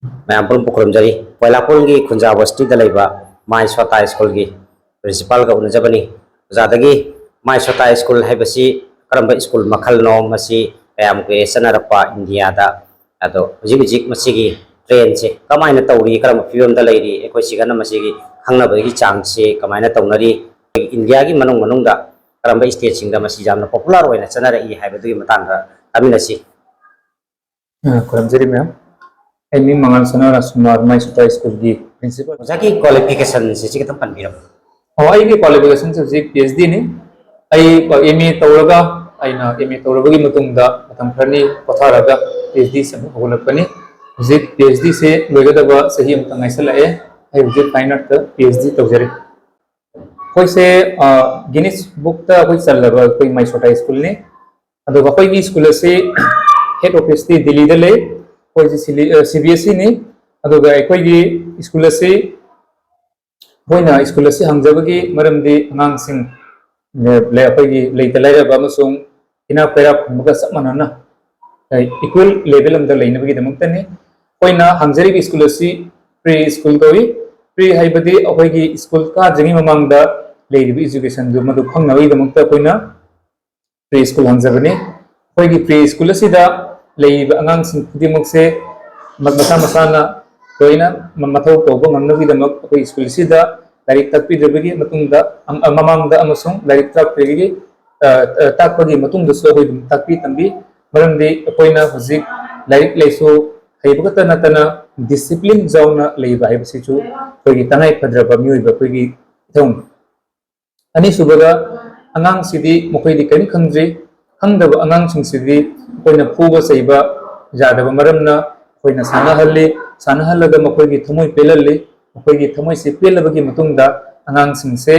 ma'am पुल पुखरमजरी कोइलापुल की खुंजा बस्ती दलेबा माई सोता school की प्रिंसिपल का उनजबनी जादगी माई सोता स्कूल है बसी करम स्कूल मखल नो मसी कयाम के सनरपा इंडिया दा अदो जिक मसी ट्रेन से कमायना तौरी करम फिल्म दा लेरी एकोय सिगना मसी की खंगनबगी चांग से कमायना तौनरी इंडिया की मनों मनों दा करम स्टेट सिंग दा मसी जामना पॉपुलर होइना चनरई हाइबदुगी मतांगा तामिनसी खुरमजरी मैम एमी मंगल सना राजकुमार माई सोता स्कूल की प्रिंसिपल जाकी क्वालिफिकेशन से कितम पनबिरम आई के क्वालिफिकेशन से PhD ने आई MA तौरगा आइना MA तौरबगी मतुंगदा मतम खरनी पथारगा PhD से होलपनी जिक PhD से लोगदबा सही अमतंग आइसलाए आई जिक फाइन आर्ट PhD तौजरे कोई से गिनीज बुक ता कोई चलबा कोई माई सोता स्कूल ने अदो कोई की स्कूल से हेड ऑफिस ती दिल्ली दले कोई CBSE ने अदुगा कोई की स्कूल से होइना स्कूल से हमजबगी मरमदी अंगांग सिंग ले अखोगी लेते लाइरबा मसुंग इना पेरा फमगा समनना इक्वल लेवल अमदा लेनबगी दमक्तने होइना हमजरी स्कूल से प्री स्कूल कवी प्री हाइबदी अखोगी स्कूल का जंगी ममांगदा लेरिबी एजुकेशन दु मदु खंगनबगी दमक्ता कोइना प्री स्कूल हमजबने अखोगी प्री स्कूल सिदा लेरिबा अंगांग सिंग खुदिमक से मसा मसाना Koyna मथौ तौबो ngangnabidamak akoi school sida larik takpidrebagi matungda mamangda amasung larik takpidrebagi takpagi matungda so akoi takpi tambi maramdi akoina hojik larik leisu haibagata natana discipline zona leiba haibasichu koigi tanai padraba miuiba koigi thong ani subaga angang sidi mokoidi kani khangje khangdaba angang sing sidi koina phuba saiba jadaba maramna Koyna सानहल्लगा मखोइगी थमोय पेलल्ले मखोइगी थमोय से पेलबगी मतुंगदा अंगांग सिंसे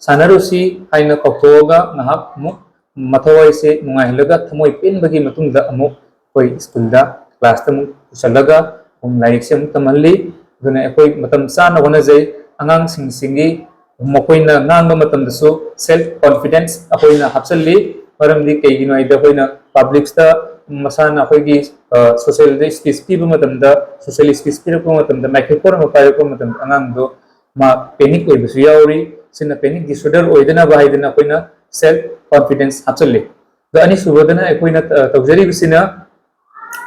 सानरुसी हाइना कौथोगा नाहक मु मथवाय से नुंगाइलगा थमोय पेनबगी मतुंगदा अमु कोइ स्कूलदा class तमु चलगा हम like से तमल्ली दुना कोइ मतम साना होनजै अंगांग सिंगी मखोइना नांगबा मतमदसु सेल्फ कॉन्फिडेंस अखोइना हपसल्ली परमदी कइगिनो आइदा कोइना पब्लिक्सता मसाना अखोइगी सोशल स्पीच पीब मतमदा सोशल स्पीच पीरप मतमदा माइक्रोफोन म पाइरप मतम अंगांगदो मा पैनिक ओइबसु यावरी सिना पैनिक डिसऑर्डर ओइदना बाहाइदना कोइना सेल्फ कॉन्फिडेंस हपसल्ले द अनि सुबदना कोइना तौजरी बिसिना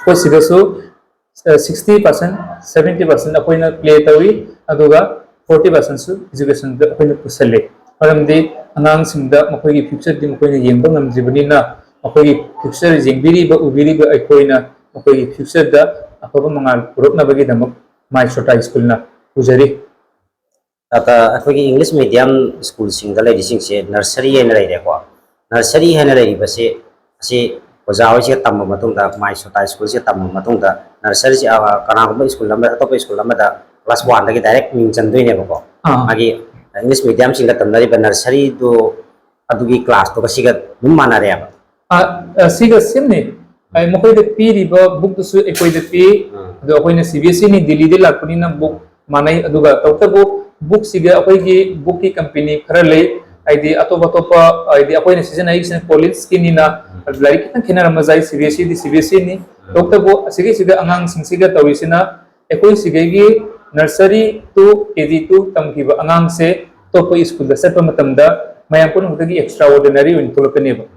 को सिगसु 60% 70% अकोइना प्ले तवी अदुगा 40% सु एजुकेशन द अकोइना पुसल्ले परमदि अंगांग सिंगदा मखोइगी फ्यूचर दि मखोइना येंबा ngamjibani अखोगी फ्यूचर जेंबिरीबा उबिरीबा अखोइना अखोगी फ्यूचर दा अफबा मंगाल पुरकनाबगी दमक माई सोता स्कूल ना उजरी आता अखोगी इंग्लिश मीडियम स्कूल सिंग दा लेडी सिंग से नर्सरी है न लेरे को नर्सरी है न लेरी बसे से ओजाव से तम मतुंग दा माई सोता स्कूल से तम मतुंग दा नर्सरी से कनागुम स्कूल नंबर अतोप स्कूल नंबर दा क्लास 1 दा डायरेक्ट मिंग चंदोइने बको आगे इंग्लिश मीडियम सिंग दा तमनरी बा नर्सरी दो अदुगी क्लास तो कसिगा दुम माना रे सिगा सिमने आई मखोइद पीरिबा बुक दुसु एकोइद पी दो अखोइना CBSE नि दिल्ली दे लाकपनि ना बुक मानाय अदुगा तौतबो बुक सिगा अखोइगी बुक की कंपनी खरा ले आइदि अतोबा आइदि अखोइना सीजन आई सिन पॉलिस की निना लाइक कितन खेना मजाई CBSE दि CBSE नि तौतबो सिगा अंगांग सिंसिगा तविसिना एकोइ सिगेगी नर्सरी टू KG2 तमखिबा अंगांग से तोप स्कूल दा सतप मतमदा मयापुन हुतगी एक्स्ट्रा ऑर्डिनरी विन तोलकनेबा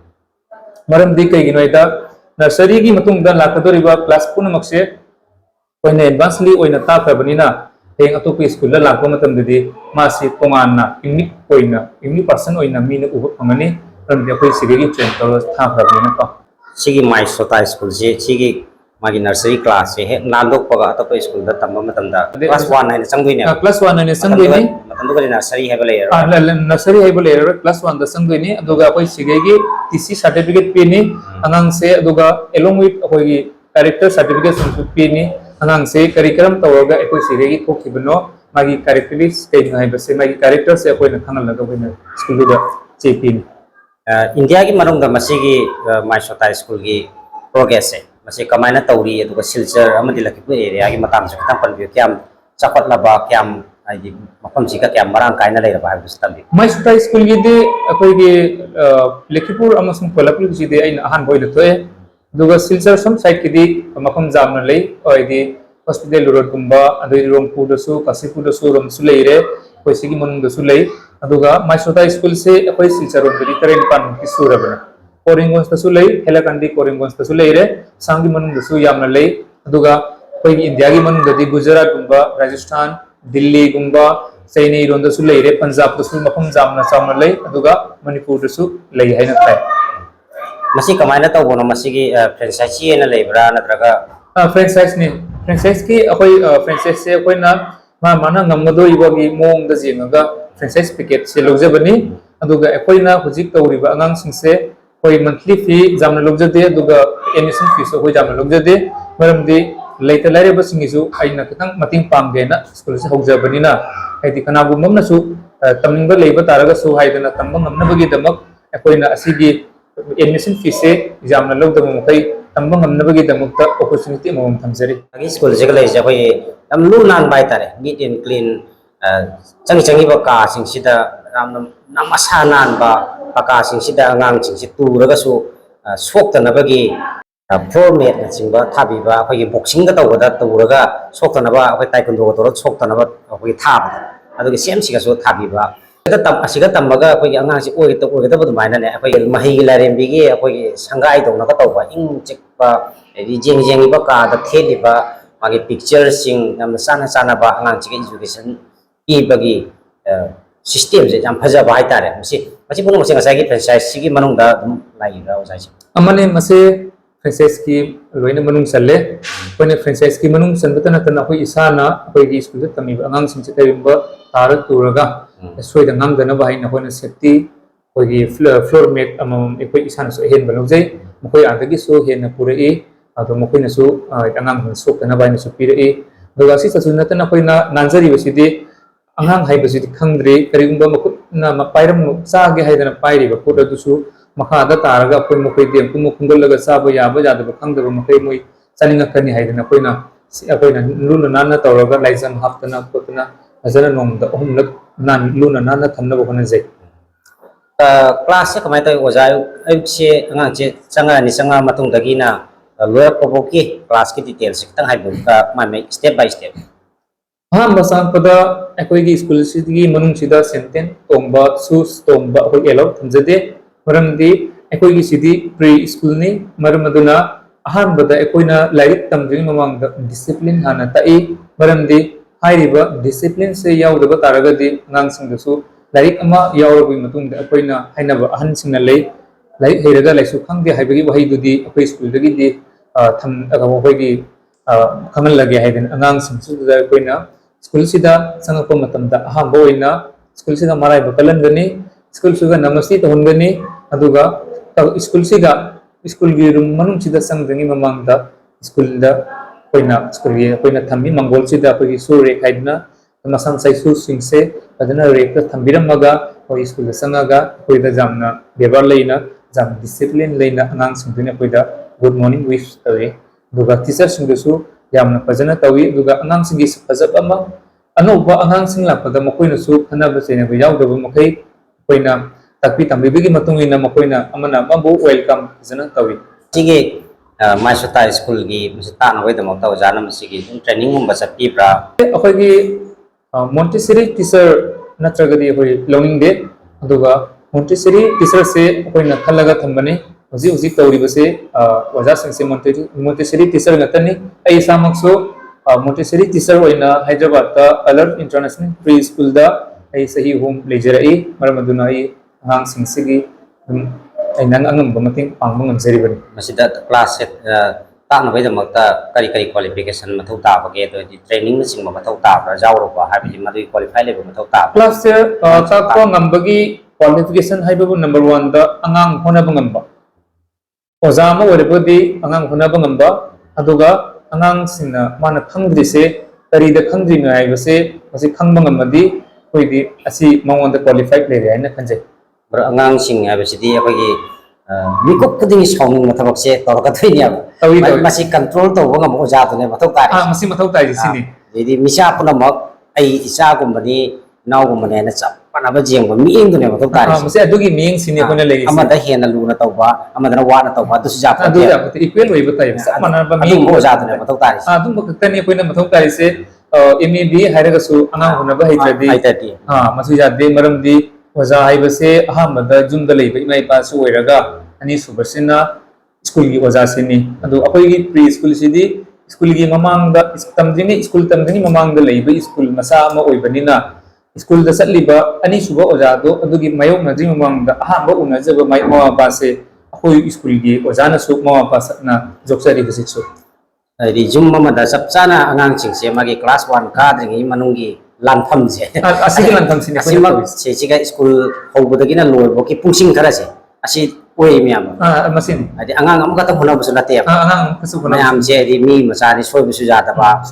मरम दी कईगिनोइदा नर्सरी की मतुंगदा लाखदोरिबा क्लास पुनमक्से कोइना एडवांसली ओइना ताखरबनिना हेंग अतोप स्कूल ला लाखबा मतमदि मासी तोंगानना इंग्लिश पर्सन ओइना मीना उब फंगनी मरम दी अखोइ सिगेगी ट्रेन तौर थाखरबनिना को सिगी माई सोता स्कूल से सिगी मागी नर्सरी क्लास से हे नांदोक पगा अतोप स्कूल दा तंबा मतमदा क्लास 1 है संगुइने क्लास 1 है संगुइने मतंदो नर्सरी है बले नर्सरी है बले क्लास 1 दा संगुइने अदुगा कोइ सिगेगी TC सर्टिफिकेट पीनी अंगांग से अदुगा एलोंग विथ अखोगी कैरेक्टर सर्टिफिकेट संसु पीनी अंगांग से करिकुलम तौरगा एकोइ सिगेगी थोखिबनो मागी कैरेक्टरिस्टिक्स कई हाय बसे मागी कैरेक्टर से अखोइना खंगलगा कोइना स्कूल दा चेपीनी इंडिया की मनुंग दा मसीगी माई सोता स्कूल की प्रोग्रेस है मसे कमायना तौरी अदुगा सिलचर अमदि लखिपु एरिया की मतम से खतम पनबियो क्याम चखतलबा क्याम आइदि मफम सिका क्याम मरांग कायना लेरबा हाइबस तंबि माई सोता स्कूल की दे अखोगी लेखिपुर अमसुंग कोलापुर की दे आइन अहान बोइल थोए दुगा सिलचर सम साइड की दे मफम जामना ले ओइदि hospital road gumba adoi rongpur da su kasipur da su rom su leire koi sigi manung da su lei aduga maisota school se koi silcharon beri taren pan ki surabana koringongs da su lei helakandi koringongs da su leire sangi manung da su yamna lei aduga koi india gi manung da di gujarat gumba rajasthan delhi gumba saini ron da su leire punjab da su mafam jamna chamna lei aduga manipur da su lei haina tai masi kamaina tawbono masigi franchise na leibra natraga franchise ni franchise ki akoi franchise se akoi na mana ngamgado ibagi mong da jinga franchise packet se lojabani aduga akoi na hujik tawriba angang singse koi monthly fee jamna logjade aduga admission fees akoi jamna logjade maramdi leita lare ba singisu aina kitang mating pangge na school se hogjabani na haidi kana gumam na su tamningba leiba taraga su haidana tamba ngamna bagi damak akoi na asigi admission fees se jamna logdaba mukai tamba ngamna bagi damakta opportunity mo thamjari agi school je lai ja koi am lu nan bai tare neat and clean changi ba ka sing sida ram namasa nan ba ka sing sida ngang sing si tu raga su sok ta na bagi format na singba thabi ba koi boxing ga taw da tu raga sok ta na ba koi taekwondo to sok ta na ba koi thab adu sem si ga su thabi ba da tam asiga tamaga koi angang si oi ta ba mai na ne koi mahi gi larem bi gi koi sangai to na ka taw ba ing chek ba jeng jeng ba ka da theli ba magi picture sing nam sana sana ba angang chi education i bagi system je jam phaja ba hai tare masi puno masi ngasai gi franchise sigi manung da lai ra ojai chi amane mase franchise ki loina manung salle kone franchise ki manung sanbatana kana koi isana koi gi school da tami angang sing chitai ba tarak turaga soi da ngam dana ba hai na kone safety koi gi floor mat amam koi isana so hen ba lojai mokoi adagi so hen na pura e ado mokoi na so angang sok kana ba na so pira e doga si sa sunata na koi na nanjari basidi angang hai basidi khangdre karigumba mokut na mapairam sa ge hai dana pairi ba pura dusu makha da taraga koi mokoi dem ku mokungol laga sa ba ya ba ja da khangdra mokoi moi chaninga kani hai dana koi na luna nana tawraga laizam haptana kotna azana nom da omlak nan luna nana thamna ba khona jai class se kamai ta ojai ai che angang che changa ni changa matung dagi na loya poboki class ki details kitang hai bu ka mai step by step हाँ बसांग पदा एकोई की school city मनुंग सिदा सेंटेन तोंबा सूस तोंबा कोई yellow थंजदे मरमदी एकोई की city pre school ने मरमदुना अहान बदा एकोई ना like तमजिंग ममांग discipline हाना ताई मरमदी हाइरिबा डिसिप्लिन से यावदबा तारगदि ngang singdasu लाइक अमा यावरबि मतुंग एकोई ना हाइनाबा अहन सिंगना ले लाइक हेरगा लाइसु खंगे हाइबगी वही दुदी एकोई स्कूल दगी दि थम अगबोगी खंगल लगे हाइदन angang singsu दा एकोई ना school sida sangako matamda ahamba oina school sida marai bakalan gani school suga namasti to hongani aduga school sida school gi room manung sida sangdani mamangda school da koina thammi mangol sida koi su re khaidna masang sai su singse adana re ka thambira maga koi school da sangaga koi da jamna bebar leina jam discipline leina angang singdune koi da good morning wish tawe duga teacher singsu yamna fazana tawi duga angang singi fazaba ma anoba angang sing lapada makoina su khanaba sene ba yawdaba makai koina takpi tambibigi matungina makoina amana mabu welcome fazana tawi sigi maisota school gi mista na wai da mota jana masigi training mum basa pibra akoi gi Montessori teacher natragadi hoi learning de aduga Montessori teacher se koina khalaga thambani hoji hoji tawri base waja singse Montessori teacher ngatani ai samakso Montessori teacher oina Hyderabad ta Alert International Preschool da ai sahi home lejerai maramaduna ai ngang singsigi ai nan angam bamating pangmang amseri bani masida class set ta na bai da mata kari qualification mathau ta ba ge to training na sing ma mathau ta ra jawro ba ha bi madu qualify le ba mathau ta class se ta ko ngambagi qualification haibabu number 1 da angang hona bangamba ozama orebodi angang hona bangamba aduga angang singna mana khangdrise kari da khangdri na haibase masi khangbangam di koidi asi mawon da qualified le re na khanjai bar angang sing habasidi apagi mikop kuding sawning mathabak se to ka thini ab masi control to ngam oja to ne mathau ta masi mathau ta sini jadi misa puna mak ai isa gumbani naw gumbane na chap ꯃꯥꯟꯅꯕ ꯌꯦꯡꯕ ꯃꯤꯠꯌꯦꯡꯗꯨꯅꯦ ꯃꯊꯧ ꯇꯥꯔꯤꯁꯦ ꯃꯁꯤ ꯑꯗꯨꯒꯤ ꯃꯤꯠꯌꯦꯡꯁꯤꯅꯤ ꯑꯩꯈꯣꯏꯅ ꯂꯩꯔꯤꯁꯦ ꯑꯃꯗ ꯍꯦꯟꯅ ꯂꯨꯅ ꯇꯧꯕ ꯑꯃꯗꯅ ꯋꯥꯅ ꯇꯧꯕ ꯑꯗꯨꯁꯨ ꯑꯗꯨ ꯌꯥꯄꯣꯠꯇꯦ ꯌꯥꯝꯅ ꯏꯀ꯭ꯋꯦꯜ ꯑꯣꯏꯕ ꯇꯥꯏ ꯆꯞ ꯃꯥꯟꯅꯕ ꯑꯗꯨꯒꯨꯝꯕ ꯑꯣꯖꯥꯗꯨꯅꯦ ꯃꯊꯧ ꯇꯥꯔꯤꯁꯦ ꯑꯗꯨꯝꯕ ꯈꯛꯇꯅꯤ ꯑꯩꯈꯣꯏꯅ ꯃꯊꯧ ꯇꯥꯔꯤꯁꯦ MAB ꯍꯥꯏꯔꯒꯁꯨ ꯑꯉꯥꯡ ꯍꯣꯠꯅꯕ ꯍꯩꯇ꯭ꯔꯗꯤ ꯍꯩꯇ꯭ꯔꯗꯤ ꯃꯁꯤ ꯌꯥꯗꯦ ꯃꯔꯝꯗꯤ ꯑꯣꯖꯥ ꯍꯥꯏꯕꯁꯦ ꯑꯍꯥꯟꯕꯗ ꯌꯨꯝꯗ ꯂꯩꯕ ꯏꯃꯥ ꯏꯄꯥꯁꯨ ꯑꯣꯏꯔꯒ ꯑꯅꯤꯁꯨꯕꯁꯤꯅ स्कूल ओजासीनी प्री स्कूल स्कूल की ममांग तमद्रिंग स्कूल तमद्रिंग ममांग स्कूल मसा स्कूल चलीब अनीसुब ओजादो मयोनद्री ममांग अहम उनजब ममा मपासे अखोई स्कूल की ओजानसु ममा मपा जोक्चरी हजिसु ꯖꯨꯝ ꯑꯃꯗ ꯆꯞ ꯆꯥꯅ ꯑꯉꯥꯡꯁꯤꯡꯁꯦ ꯃꯥꯒꯤ ꯀ꯭ꯂꯥꯁ 1 ꯀꯥꯗ꯭ꯔꯤꯉꯩ ꯃꯅꯨꯡꯒꯤ ꯂꯥꯟꯐꯝꯁꯦ ꯑꯁꯤꯒꯤ ꯂꯥꯟꯐꯝꯁꯤꯅꯤ ꯑꯁꯤꯃꯛ ꯁꯤꯒ ꯁ꯭ꯀꯨꯜ ꯍꯧꯕꯗꯒꯤꯅ ꯂꯣꯏꯕꯒꯤ ꯄꯨꯡꯁꯤꯡ ꯈꯔꯁꯦ ꯑꯁꯤ ꯑꯣꯏ ꯃꯌꯥꯝ ꯃꯁꯤꯅꯤ ꯍꯥꯏꯗꯤ ꯑꯉꯥꯡ ꯑꯃꯈꯛꯇ ꯍꯣꯠꯅꯕꯁꯨ ꯅꯠꯇꯦꯕ ꯃꯌꯥꯝꯁꯦ ꯍꯥꯏꯗꯤ ꯃꯤ ꯃꯆꯥꯗꯤ ꯁꯣꯏꯕꯁꯨ ꯌꯥꯗꯕ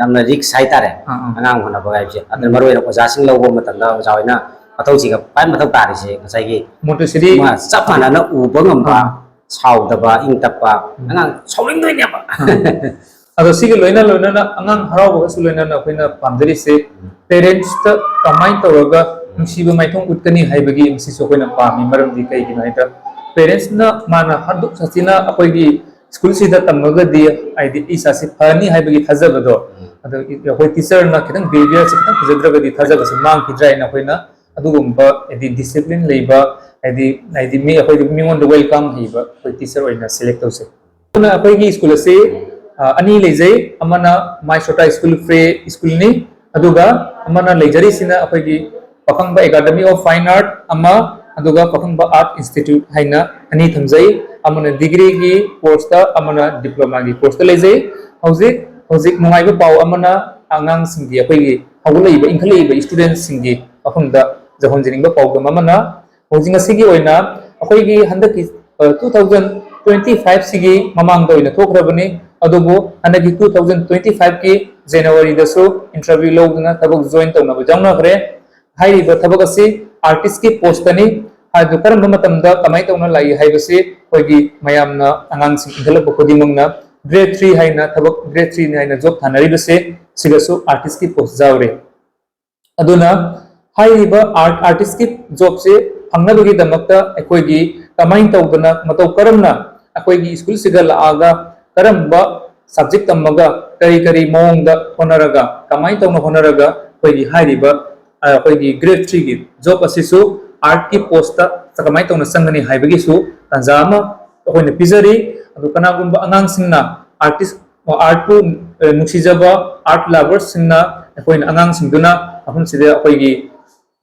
ꯌꯥꯝꯅ ꯔꯤꯛꯁ ꯍꯥꯏꯇꯥꯔꯦ ꯑꯉꯥꯡ ꯍꯣꯠꯅꯕ ꯍꯥꯏꯕꯁꯦ ꯑꯗꯨꯅ ꯃꯔꯨꯑꯣꯏꯅ ꯑꯣꯖꯥꯁꯤꯡ ꯂꯧꯕ ꯃꯇꯝꯗ ꯑꯣꯖꯥ ꯍꯣꯏꯅ ꯃꯊꯧꯁꯤꯒ ꯈ꯭ꯋꯥꯏ ꯃꯊꯧ ꯇꯥꯔꯤꯁꯦ ꯉꯁꯥꯏꯒꯤ ꯆꯞ ꯃꯥꯟꯅꯅ ꯎꯕ ꯉꯝꯕ ꯁꯥꯎꯗꯕ ꯏꯪ ꯇꯞꯄ ꯑꯉꯥꯡ ꯁꯥꯎꯅꯤꯡꯗꯣꯏꯅꯦꯕ अदो सिगे लोइना लोइना अंगांग हरावबगसु लोइना अखोइना पामदरिसे पेरेंट्स त कमाई तौरगा नुसिबो माइथों उतकनी हाइबगी मसिसो अखोइना पामी मरमदि कैगिनो हाइदा पेरेंट्स ना माना हदु सचिना अखोइगी स्कूल सिदा तमगदी आइदि इसासे फनी हाइबगी थाजबदो अदो अखोइ टीचर ना खिदंग बिहेवियर सिखन फजद्रगदी थाजबस मांग खिद्राइना अखोइना अदुगुम्बा एदि डिसिप्लिन लेबा एदि मी अखोइगी मिंगोन वेलकम हिबा अखोइ टीचर ओइना सिलेक्ट तौसे ना अखोइगी स्कूल से अनि लेजै अमना माइसोटा स्कूल फ्रे स्कूल नि अदुगा अमना लेजरी सिना अखोइगी पखंबा एकेडमी ऑफ फाइन आर्ट अमा अदुगा पखंबा आर्ट इंस्टीट्यूट हाइना अनि थमजै अमना डिग्री की कोर्स ता अमना डिप्लोमा की कोर्स ता लेजै हौजिक हौजिक नुंगाइबा पाव अमना आंगांग सिंगी अखोइगी हौगलैबा इंखलैबा स्टूडेंट्स सिंगी पखंदा जहोंजिनिंबा पाव गमना हौजिंग सिगी ओइना अखोइगी हंदकी 2025 सिगी ममांग दा ओइना थोखरबनी अदुबो हंदकी 2025 की जनवरी दसु इंटरव्यू लौदना थबक जॉइन तौनबा जाउनाखरे हाइरिबा थबक असि आर्टिस्ट की पोस्टनी हाइदु करम मतमदा कमाई तौना लाई हाइबसे खोइगी मयामना अंगांसिंग इंखलप खुदिमंगना ग्रेड 3 हाइना थबक ग्रेड 3 हाइना जॉब थानरिबसे सिगसु आर्टिस्ट की पोस्ट जावरे अदुना हाइरिबा आर्टिस्ट की जॉब से फंगनबगी दमकता अखोइगी कमाई तौदना मतौ करमना अखोइगी स्कूल सिगा लागा करम्बा सब्जेक्ट तमगा करी करी मोंगदा होनरगा कमाई तौना होनरगा अखोइगी हाइरिबा अखोइगी ग्रेड 3 की जॉब असिसु आर्ट की पोस्ट ता कमाई तौना संगनी हाइबगिसु तंजामा अखोइना पिजरी अदु कनागुंबा अंगांसिंगना आर्टिस्ट आर्ट को नुसिजबा आर्ट लवर्स सिंगना अखोइना अंगांसिंगदुना अहमसिदे अखोइगी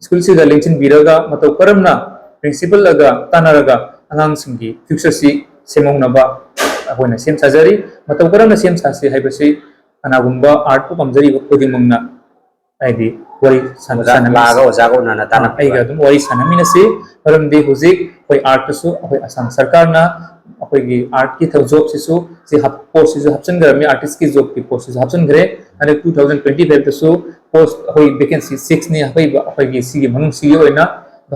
स्कूल सिदा लिंचिन बिरगा मतौ करमना प्रिंसिपल लगा तानारगा अंगांसिंगी फ्यूचर सि सेमौनबा अखोइना सेम साजरी मतौ करमना सेम सासे हाइबसि कनागुंबा आर्ट को पमजरी खुदिमंगना आइदि वरी साना लागा ओजागा उनाना ताना आइगा दुम वरी सानमिनसि परमदि हुजिक अखोइ आर्ट सु अखोइ असम सरकारना अखोइगी आर्ट की जॉब सिसु सि हप पोस्ट सिसु हपसन गरमि आर्टिस्ट की जॉब की पोस्ट सिसु हपसन गरे अने 2025 दसु पोस्ट अखोइ वैकेंसी 6 नि हपैबा अखोइगी सिगी मनुंग सिगी ओइना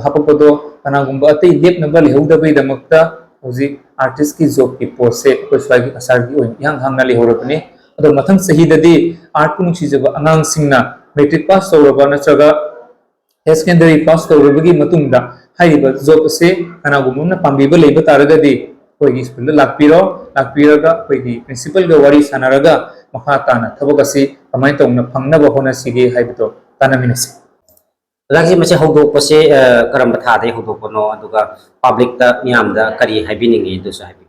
हपपदो कनागुंबा अतै लेप नंबर लेहौदबै दमकता हुजिक आर्टिस्ट की जॉब की पोस्ट से अखोइ स्वागी असारगी ओइ यांग हांगना लेहौरबनि अदो मथंग सहीददि आर्ट को नुसिजबा अंगांग सिंगना मैट्रिक पास तौरबा नत्रगा हाई सेकेंडरी पास तौरबगी मतुंगदा हाइबा जॉब से कनागुंबा पांबिबा लेबा तारगदि अखोइगी स्कूल लाक्पिरो लाक्पिरगा अखोइगी प्रिंसिपल गा वारी सानारगा मखा ताना थबकसि कमाई तौना फंगनबा होनसिगे हाइबतो तानामिनसि लागी मसे हौदोकपसे करम थादे हौदोकनो अदुगा पब्लिक दा मियामदा करी हाइबिनिंगे दुसा हाइबि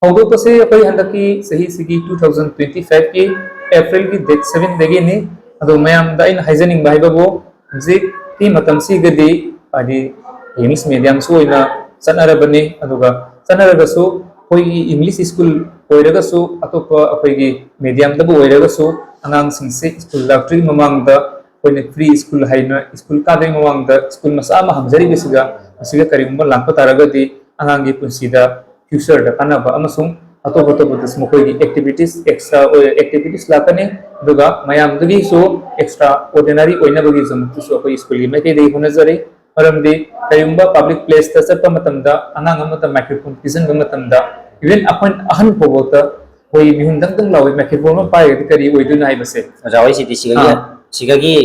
हौदोकपसे अखोइ हंदकी सही सिगी 2025 की अप्रैल की डेट 7 दगिनि अदो मयामदा इन हाइजनिंग बाइबो जी की मतम सिगदि आदि इंग्लिश मीडियम सोइना चनरबनि अदुगा चनरगसु अखोइगी इंग्लिश स्कूल ओइरगसु अतोप अखोइगी मीडियम दबो ओइरगसु अंगांग सिंसे स्कूल लाक्ट्री ममांगदा अखोइने फ्री स्कूल हाइना स्कूल कादे ममांगदा स्कूल मसा मा हमजरी बिसिगा सिगा करिगुंबा लांप तारगदि अंगांगी पुंसिदा फ्यूचर दा कानाबा अमसुंग अतोप अतोप दस मखोइगी एक्टिविटीज एक्स्ट्रा एक्टिविटीज लाकने दुगा मयाम दुगी सो एक्स्ट्रा ऑर्डिनरी ओइनबगी जमुतसु अखोइ स्कूल गी मेते दे होनजरी मरमदि करिगुंबा पब्लिक प्लेस ता चटपा मतमदा अंगांग अमता माइक्रोफोन पिजन मतमदा इवन अपन अहन फोबोता होई मिहुन दंग दंग लावे माइक्रोफोन मा पाइ करी ओइदुना हाइबसे ओजावै सिदि सिगगी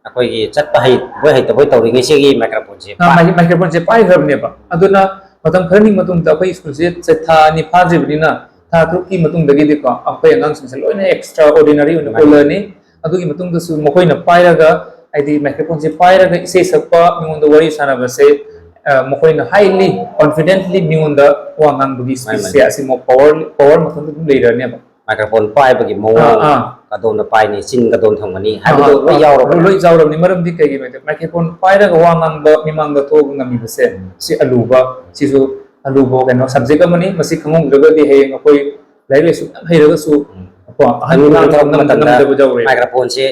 ꯑꯩꯈꯣꯏꯒꯤ ꯆꯠꯄ ꯍꯩꯕꯣꯏ ꯍꯩꯇꯕꯣꯏ ꯇꯧꯔꯤꯉꯩꯁꯤꯒꯤ ꯃꯥꯏꯀ꯭ꯔꯣꯐꯣꯟꯁꯦ ꯃꯥꯏꯀ꯭ꯔꯣꯐꯣꯟꯁꯦ ꯄꯥꯏꯈ꯭ꯔꯕꯅꯦꯕ ꯑꯗꯨꯅ ꯃꯇꯝ ꯈꯔꯒꯤ ꯃꯇꯨꯡꯗ ꯑꯩꯈꯣꯏ ꯁ꯭ꯀꯨꯜꯁꯦ ꯊꯥ 2 ꯐꯥꯗ꯭ꯔꯤꯕꯅꯤꯅ ꯊꯥ 3ꯒꯤ ꯃꯇꯨꯡꯗꯒꯤꯗꯤꯀꯣ ꯑꯩꯈꯣꯏ ꯑꯉꯥꯡꯁꯤꯡꯁꯦ ꯂꯣꯏꯅ ꯑꯦꯛꯁꯇ꯭ꯔꯥ ꯑꯣꯔꯗꯤꯅꯔꯤ ꯑꯣꯏꯅ ꯑꯣꯜꯂꯅꯤ ꯑꯗꯨꯒꯤ ꯃꯇꯨꯡꯗꯁꯨ ꯃꯈꯣꯏꯅ ꯄꯥꯏꯔꯒ ꯍꯥꯏꯗꯤ ꯃꯥꯏꯀ꯭ꯔꯣꯐꯣꯟꯁꯦ ꯄꯥꯏꯔꯒ ꯏꯁꯩ ꯁꯛꯄ ꯃꯤꯉꯣꯟꯗ ꯋꯥꯔꯤ ꯁꯥꯟꯅꯕꯁꯦ ꯃꯈꯣꯏꯅ ꯍꯥꯏꯂꯤ ꯀꯣꯟꯐꯤꯗꯦꯟꯠꯂꯤ ꯃꯤꯉꯣꯟꯗ ꯋꯥ ꯉꯥꯡꯕꯒꯤ ꯁ꯭ꯄꯤꯆꯁꯦ ꯑꯁꯤꯃ ꯄꯋꯥꯔ ꯃꯊꯟꯇ ꯑꯗꯨꯝ ꯂꯩꯔꯅꯦꯕ ꯃꯥꯏꯀ꯭ꯔꯣꯐꯣꯟ ꯄꯥꯏꯕꯒꯤ ꯃꯑꯣꯡ ꯀꯗꯣꯝꯗ ꯄꯥꯏꯅꯤ ꯆꯤꯟ ꯀꯗꯣꯝ ꯊꯝꯒꯅꯤ ꯍꯥꯏꯕꯗꯣ ꯂꯣꯏ ꯌꯥꯎꯔꯕꯅꯤ ꯂꯣꯏ ꯌꯥꯎꯔꯕꯅꯤ ꯃꯔꯝꯗꯤ ꯀꯩꯒꯤꯅꯣ ꯍꯥꯏꯗꯤ ꯃꯥꯏꯀ꯭ꯔꯣꯐꯣꯟ ꯄꯥꯏꯔꯒ ꯋꯥ ꯉꯥꯡꯕ ꯃꯤꯃꯥꯡꯗ ꯊꯣꯛꯑꯒ ꯉꯝꯃꯤꯕꯁꯦ ꯁꯤ ꯑꯂꯨꯕ ꯁꯤꯁꯨ ꯑꯂꯨꯕ ꯀꯩꯅꯣ ꯁꯕꯖꯦꯛ ꯑꯃꯅꯤ ꯃꯁꯤ ꯈꯪꯍꯧꯗ꯭ꯔꯒꯗꯤ ꯍꯌꯦꯡ ꯑꯩꯈꯣꯏ ꯂꯥꯏꯔꯤꯛ ꯂꯥꯏꯁꯨ ꯌꯥꯝ ꯍꯩꯔꯒꯁꯨ ꯀꯣ ꯑꯍꯟ ꯉꯥꯡꯊꯣꯔꯛꯄ ꯃꯇꯝꯗ ꯉꯝꯗꯕ ꯌꯥꯎꯔꯦ ꯃꯥꯏꯀ꯭ꯔꯣꯐꯣꯟꯁꯦ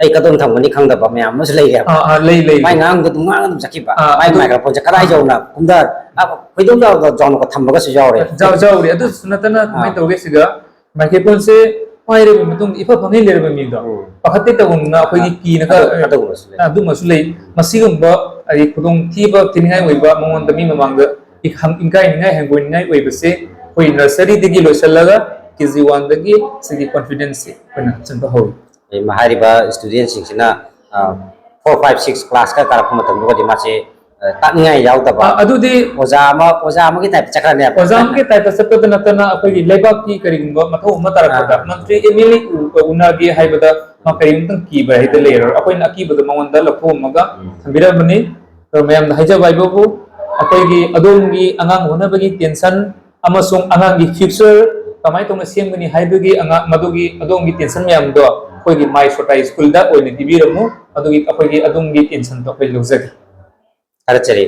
ꯑꯩ ꯀꯗꯣꯝ ꯊꯝꯒꯅꯤ ꯈꯪꯗꯕ ꯃꯌꯥꯝ ꯑꯃꯁꯨ ꯂꯩꯔꯦꯕ ꯂꯩ ꯃꯥꯏ ꯉꯥꯡꯕꯗꯣ ꯑꯗꯨꯝ ꯉꯥꯡ ꯑꯗꯨꯝ ꯆꯠꯈꯤꯕ ꯃꯥꯏ ꯑꯗꯨ ꯃꯥꯏꯀ꯭ꯔꯣꯐꯣꯟꯁꯦ ꯀꯗꯥꯏ ꯌꯧꯅ ꯀꯨꯝꯗ ꯈꯣꯏꯗꯧ ꯌꯥꯎꯅꯒ ꯊꯝꯕꯒꯁꯨ ꯌꯥꯎꯔꯦ ꯖꯥꯎꯔꯤ ꯑꯗꯨꯁꯨ ꯅꯠꯇꯅ ꯀꯃꯥꯏꯅ ꯇꯧꯒꯦ ꯁꯤꯗ ꯃꯥꯏꯀ꯭ꯔꯣꯐꯣꯟꯁꯦ ꯄꯥꯏꯔꯕ ꯃꯇꯨꯡꯗ ꯏꯐ ꯐꯪꯉꯤ ꯂꯩꯔꯕ ꯃꯤꯗꯣ ꯄꯥꯈꯠꯇꯦ ꯇꯧꯒꯨꯝꯅ ꯑꯩꯈꯣꯏꯒꯤ ꯀꯤꯅꯒ ꯑꯗꯨꯒꯨꯝꯕꯁꯨ ꯂꯩ ꯑꯗꯨꯃꯁꯨ ꯂꯩ ꯃꯁꯤꯒꯨꯝꯕ ꯍꯥꯏꯗꯤ ꯈꯨꯗꯣꯡꯊꯤꯕ ꯊꯤꯅꯤꯡꯉꯥꯏ ꯑꯣꯏꯕ ꯃꯉꯣꯟꯗ ꯃꯤ ꯃꯃꯥꯡꯗ ꯏꯀꯥꯏꯅꯤꯡꯉꯥꯏ ꯍꯪꯒꯣꯏꯅꯤꯡꯉꯥꯏ ꯑꯣꯏꯕꯁꯦ ꯑꯩꯈꯣꯏ ꯅꯔꯁꯔꯤꯗꯒꯤ ꯂꯣꯏꯁꯤꯜꯂꯒ KG 1ꯗꯒꯤ ꯁꯤꯒꯤ ꯀꯣꯟꯐꯤꯗꯦꯟꯁꯁꯤ ꯑꯩꯈꯣꯏꯅ ꯆꯪꯕ ꯍꯧꯏ ꯍꯥꯏꯔꯤꯕ ꯁ꯭ꯇꯨꯗꯦꯟꯠꯁꯤꯡꯁꯤꯅ 4, 5, 6 ꯀ꯭ꯂꯥꯁꯀ ꯀꯥꯔꯛꯄ ꯃꯇꯝꯗꯨꯒꯗꯤ ꯃꯥꯁꯦ ꯇꯥꯛꯅꯤꯡꯉꯥꯏ ꯌꯥꯎꯗꯕ ꯑꯗꯨꯗꯤ ꯑꯣꯖꯥ ꯑꯃꯒꯤ ꯇꯥꯏꯞꯇ ꯆꯠꯈ꯭ꯔꯅꯦꯕ ꯑꯣꯖꯥ ꯑꯃꯒꯤ ꯇꯥꯏꯞꯇ ꯆꯠꯄꯗ ꯅꯠꯇꯅ ꯑꯩꯈꯣꯏꯒꯤ ꯂꯩꯕꯥꯛꯀꯤ ꯀꯔꯤꯒꯨꯝꯕ ꯃꯊꯧ ꯑꯃ ꯇꯥꯔꯛꯄꯗ ꯃꯟꯇ꯭ꯔꯤ MLA ꯎꯅꯒꯦ ꯍꯥꯏꯕꯗ ꯃꯥ ꯀꯔꯤꯝꯇꯪ ꯀꯤꯕ ꯍꯥꯏꯗ ꯂꯩꯔꯔꯣꯏ ꯑꯩꯈꯣꯏꯅ ꯑꯀꯤꯕꯗꯣ ꯃꯉꯣꯟꯗ ꯂꯧꯊꯣꯛꯑꯝꯃꯒ ꯊꯝꯕꯤꯔꯝꯕꯅꯤ ꯃꯌꯥꯝꯗ ꯍꯥꯏꯖꯕ ꯍꯥꯏꯕꯕꯨ ꯑꯩꯈꯣꯏꯒꯤ ꯑꯗꯣꯝꯒꯤ ꯑꯉꯥꯡ ꯍꯣꯠꯅꯕꯒꯤ ꯇꯦꯟꯁꯟ ꯑꯃꯁꯨꯡ ꯑꯉꯥꯡꯒꯤ ꯐ꯭ꯌꯨꯆꯔ ꯀꯃꯥꯏꯅ ꯇꯧꯅ ꯁꯦꯝꯒꯅꯤ ꯍꯥꯏꯕꯒꯤ ꯃꯗꯨꯒꯤ ꯑꯗꯣꯝꯒꯤ ꯇꯦꯟꯁꯟ ꯃꯌꯥꯝꯗꯣ ꯑꯩꯈꯣꯏꯒꯤ ꯃꯥꯏ ꯁꯣꯇꯥꯏ ꯁ꯭ꯀꯨꯜꯗ ꯑꯣꯏꯅ ꯄꯤꯕꯤꯔꯝꯃꯨ ꯑꯗꯨꯒꯤ ꯑꯩꯈꯣꯏꯒꯤ ꯑꯗꯣꯝꯒꯤ ꯇꯦꯟꯁꯟꯗꯣ ꯑꯩꯈꯣꯏ ꯂꯧꯖꯒꯦ ꯊꯥꯒꯠꯆꯔꯤ